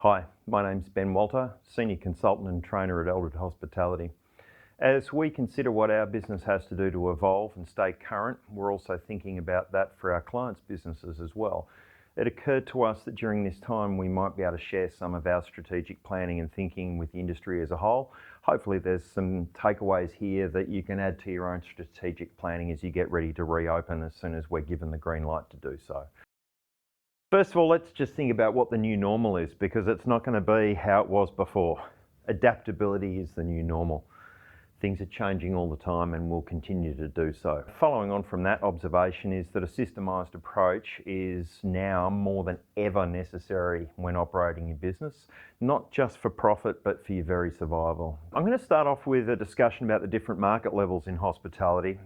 Hi, my name's Ben Walter, Senior Consultant and Trainer at Eldred Hospitality. As we consider what our business has to do to evolve and stay current, we're also thinking about that for our clients' businesses as well. It occurred to us that during this time we might be able to share some of our strategic planning and thinking with the industry as a whole. Hopefully there's some takeaways here that you can add to your own strategic planning as you get ready to reopen as soon as we're given the green light to do so. First of all, let's just think about what the new normal is, because it's not going to be how it was before. Adaptability is the new normal. Things are changing all the time and will continue to do so. Following on from that observation is that a systemised approach is now more than ever necessary when operating your business, not just for profit, but for your very survival. I'm going to start off with a discussion about the different market levels in hospitality,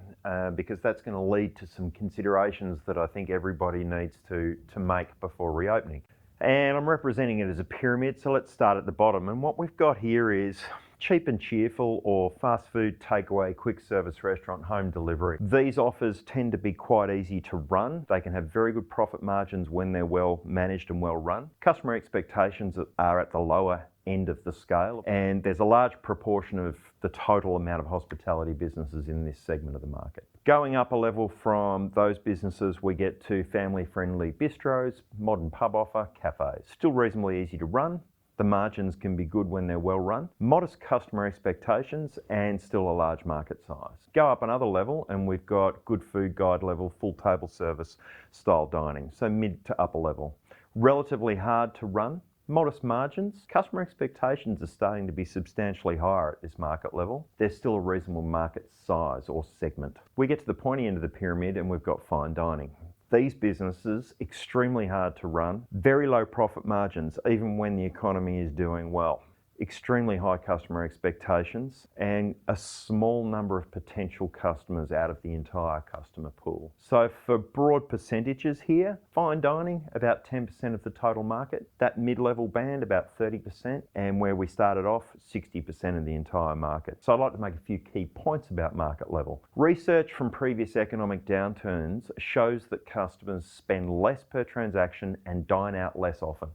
because that's going to lead to some considerations that I think everybody needs to make before reopening. And I'm representing it as a pyramid, so let's start at the bottom. And what we've got here is cheap and cheerful, or fast food, takeaway, quick service restaurant, home delivery. These offers tend to be quite easy to run. They can have very good profit margins when they're well managed and well run. Customer expectations are at the lower end of the scale, and there's a large proportion of the total amount of hospitality businesses in this segment of the market. Going up a level from those businesses, we get to family-friendly bistros, modern pub offer, cafes. Still reasonably easy to run. The margins can be good when they're well run. Modest customer expectations and still a large market size. Go up another level and we've got good food guide level, full table service style dining, so mid to upper level. Relatively hard to run. Modest margins. Customer expectations are starting to be substantially higher at this market level. There's still a reasonable market size or segment. We get to the pointy end of the pyramid and we've got fine dining. These businesses, extremely hard to run, very low profit margins even when the economy is doing well. Extremely high customer expectations and a small number of potential customers out of the entire customer pool. So for broad percentages here, fine dining about 10% of the total market, that mid-level band about 30%, and where we started off 60% of the entire market. So I'd like to make a few key points about market level. Research from previous economic downturns shows that customers spend less per transaction and dine out less often.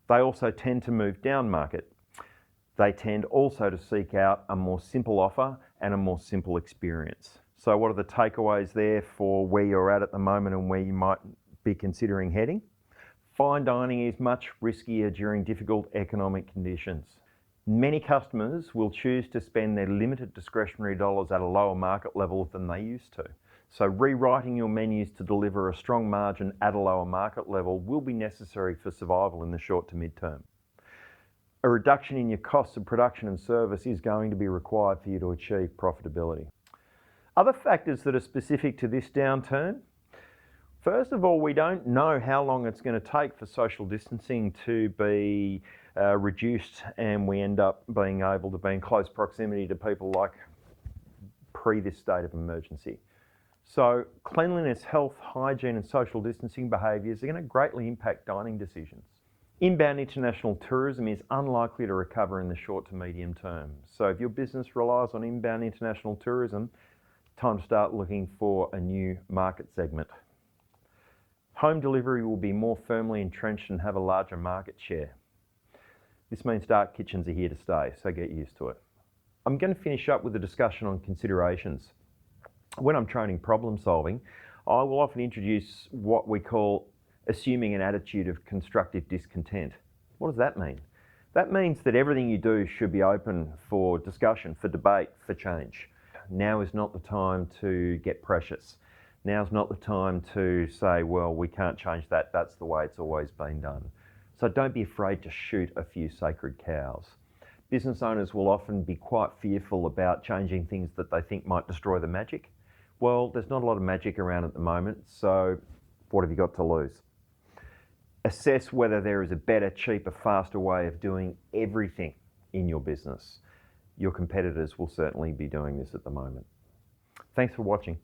They also tend to move down market. They tend also to seek out a more simple offer and a more simple experience. So what are the takeaways there for where you're at the moment and where you might be considering heading? Fine dining is much riskier during difficult economic conditions. Many customers will choose to spend their limited discretionary dollars at a lower market level than they used to. So rewriting your menus to deliver a strong margin at a lower market level will be necessary for survival in the short to mid-term. A reduction in your costs of production and service is going to be required for you to achieve profitability. Other factors that are specific to this downturn. First of all, we don't know how long it's going to take for social distancing to be reduced and we end up being able to be in close proximity to people like pre this state of emergency. So cleanliness, health, hygiene and social distancing behaviours are going to greatly impact dining decisions. Inbound international tourism is unlikely to recover in the short to medium term. So if your business relies on inbound international tourism, time to start looking for a new market segment. Home delivery will be more firmly entrenched and have a larger market share. This means dark kitchens are here to stay, so get used to it. I'm going to finish up with a discussion on considerations. When I'm training problem solving, I will often introduce what we call assuming an attitude of constructive discontent. What does that mean? That means that everything you do should be open for discussion, for debate, for change. Now is not the time to get precious. Now's not the time to say, well, we can't change that, that's the way it's always been done. So don't be afraid to shoot a few sacred cows. Business owners will often be quite fearful about changing things that they think might destroy the magic. Well, there's not a lot of magic around at the moment, so what have you got to lose? Assess whether there is a better, cheaper, faster way of doing everything in your business. Your competitors will certainly be doing this at the moment. Thanks for watching.